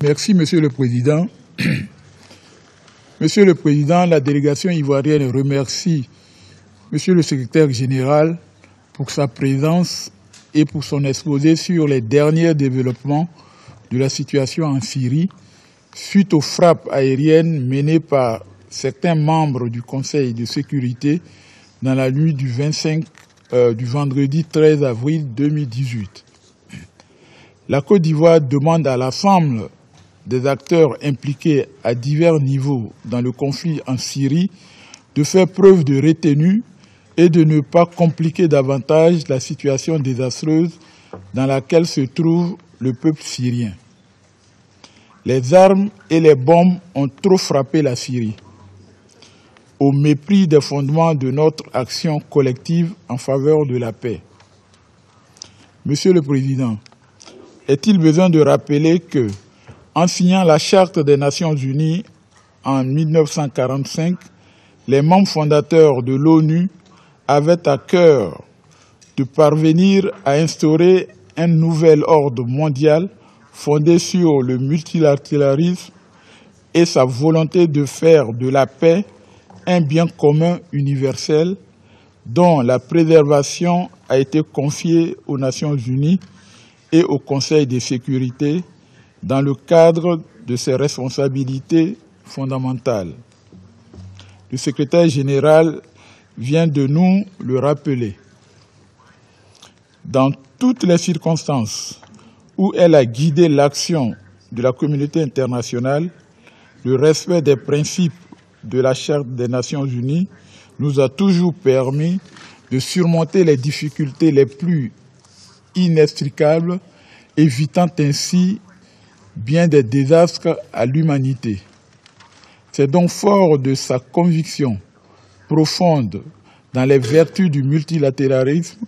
Merci, Monsieur le Président. Monsieur le Président, la délégation ivoirienne remercie Monsieur le Secrétaire général pour sa présence et pour son exposé sur les derniers développements de la situation en Syrie suite aux frappes aériennes menées par certains membres du Conseil de sécurité dans la nuit du vendredi 13 avril 2018. La Côte d'Ivoire demande à l'ensemble des acteurs impliqués à divers niveaux dans le conflit en Syrie de faire preuve de retenue et de ne pas compliquer davantage la situation désastreuse dans laquelle se trouve le peuple syrien. Les armes et les bombes ont trop frappé la Syrie, au mépris des fondements de notre action collective en faveur de la paix. Monsieur le Président, est-il besoin de rappeler que, en signant la Charte des Nations Unies en 1945, les membres fondateurs de l'ONU avaient à cœur de parvenir à instaurer un nouvel ordre mondial fondé sur le multilatéralisme et sa volonté de faire de la paix un bien commun universel dont la préservation a été confiée aux Nations Unies et au Conseil de sécurité dans le cadre de ses responsabilités fondamentales. Le secrétaire général vient de nous le rappeler. Dans toutes les circonstances où elle a guidé l'action de la communauté internationale, le respect des principes de la Charte des Nations Unies nous a toujours permis de surmonter les difficultés les plus inextricables, évitant ainsi bien des désastres à l'humanité. C'est donc fort de sa conviction profonde dans les vertus du multilatéralisme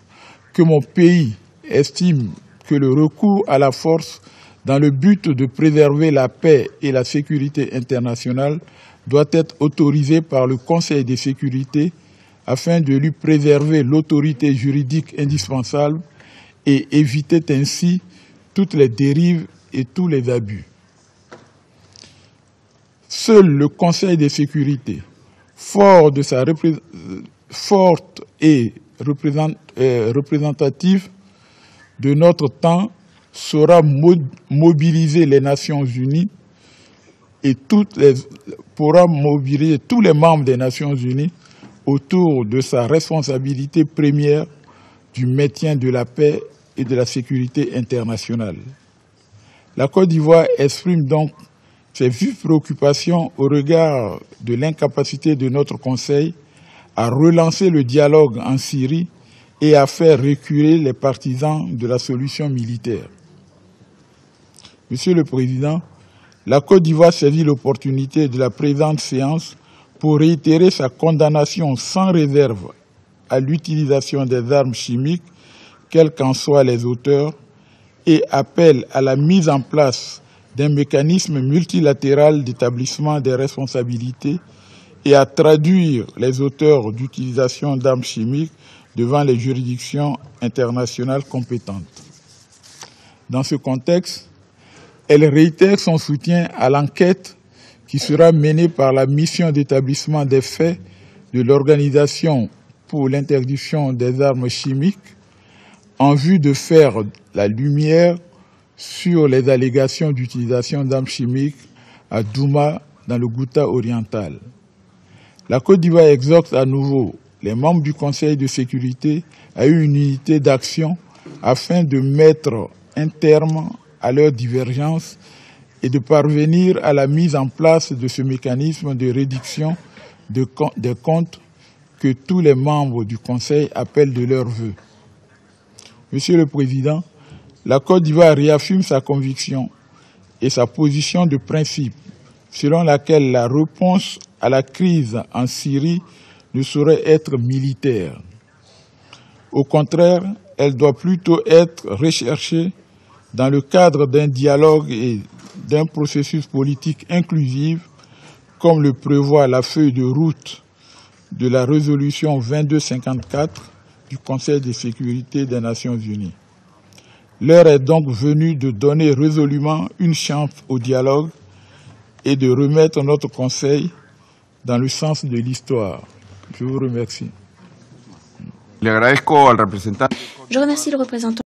que mon pays estime que le recours à la force dans le but de préserver la paix et la sécurité internationale doit être autorisé par le Conseil de sécurité afin de lui préserver l'autorité juridique indispensable et éviter ainsi toutes les dérives et tous les abus. Seul le Conseil de sécurité, fort de sa forte et représentative de notre temps, saura mobiliser les Nations Unies et pourra mobiliser tous les membres des Nations Unies autour de sa responsabilité première du maintien de la paix et de la sécurité internationale. La Côte d'Ivoire exprime donc ses vives préoccupations au regard de l'incapacité de notre Conseil à relancer le dialogue en Syrie et à faire reculer les partisans de la solution militaire. Monsieur le Président, la Côte d'Ivoire saisit l'opportunité de la présente séance pour réitérer sa condamnation sans réserve à l'utilisation des armes chimiques, quels qu'en soient les auteurs, et appelle à la mise en place d'un mécanisme multilatéral d'établissement des responsabilités et à traduire les auteurs d'utilisation d'armes chimiques devant les juridictions internationales compétentes. Dans ce contexte, elle réitère son soutien à l'enquête qui sera menée par la mission d'établissement des faits de l'Organisation pour l'interdiction des armes chimiques en vue de faire la lumière sur les allégations d'utilisation d'armes chimiques à Douma dans le Ghouta oriental. La Côte d'Ivoire exhorte à nouveau les membres du Conseil de sécurité à une unité d'action afin de mettre un terme à leurs divergences et de parvenir à la mise en place de ce mécanisme de réduction des comptes que tous les membres du Conseil appellent de leur vœu. Monsieur le Président, la Côte d'Ivoire réaffirme sa conviction et sa position de principe selon laquelle la réponse à la crise en Syrie ne saurait être militaire. Au contraire, elle doit plutôt être recherchée dans le cadre d'un dialogue et d'un processus politique inclusif, comme le prévoit la feuille de route de la résolution 2254 du Conseil de sécurité des Nations Unies. L'heure est donc venue de donner résolument une chance au dialogue et de remettre notre Conseil dans le sens de l'histoire. Je vous remercie. Le agradezco al representante. Je remercie le représentant